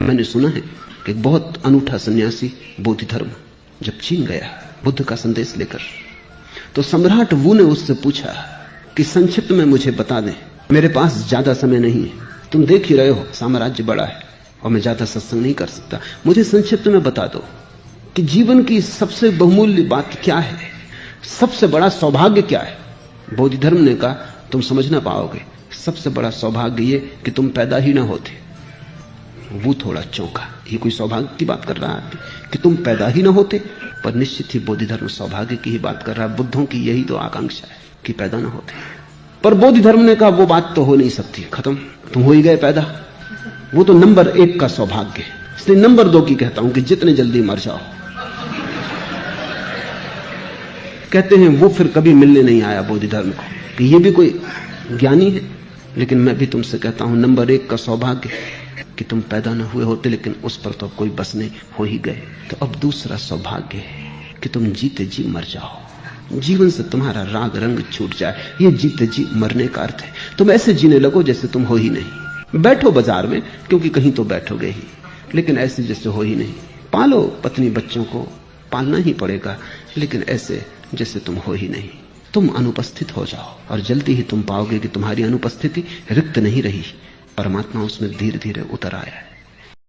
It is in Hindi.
मैंने सुना है कि एक बहुत अनूठा सन्यासी बोधि धर्म जब चीन गया बुद्ध का संदेश लेकर, तो सम्राट वू ने उससे पूछा कि संक्षिप्त में मुझे बता दें, मेरे पास ज्यादा समय नहीं है, तुम देख ही रहे हो साम्राज्य बड़ा है और मैं ज्यादा सत्संग नहीं कर सकता, मुझे संक्षिप्त में बता दो कि जीवन की सबसे बहुमूल्य बात क्या है, सबसे बड़ा सौभाग्य क्या है। बोधि धर्म ने कहा, तुम समझ ना पाओगे, सबसे बड़ा सौभाग्य ये कि तुम पैदा ही ना होते। वो थोड़ा चौंका, ये कोई सौभाग्य की बात कर रहा है कि तुम पैदा ही ना होते? पर निश्चित ही बोधि धर्म सौभाग्य की ही बात कर रहा है। बुद्धों की यही तो आकांक्षा है कि पैदा ना होते। पर बोधि धर्म ने कहा वो बात तो हो नहीं सकती, खत्म, तुम हो ही गए पैदा, वो तो नंबर 1 का सौभाग्य है। इसलिए नंबर 2 की कहता हूं कि जितने जल्दी मर जाओ। कहते हैं वो फिर कभी मिलने नहीं आया बोधि धर्म को कि ये भी कोई ज्ञानी है। लेकिन मैं भी तुमसे कहता हूं नंबर 1 का सौभाग्य कि तुम पैदा न हुए होते, लेकिन उस पर तो कोई बस नहीं, हो ही गए। तो अब दूसरा सौभाग्य है कि तुम जीते जी मर जाओ, जीवन से तुम्हारा राग रंग छूट जाए। ये जीते जी मरने का अर्थ है। तुम ऐसे जीने लगो जैसे तुम हो ही नहीं। बैठो बाजार में, क्योंकि कहीं तो बैठोगे ही, लेकिन ऐसे जैसे हो ही नहीं। पालो पत्नी बच्चों को, पालना ही पड़ेगा, लेकिन ऐसे जैसे तुम हो ही नहीं। तुम अनुपस्थित हो जाओ और जल्दी ही तुम पाओगे कि तुम्हारी अनुपस्थिति रिक्त नहीं रही, परमात्मा उसमें धीरे धीरे उतर आया है।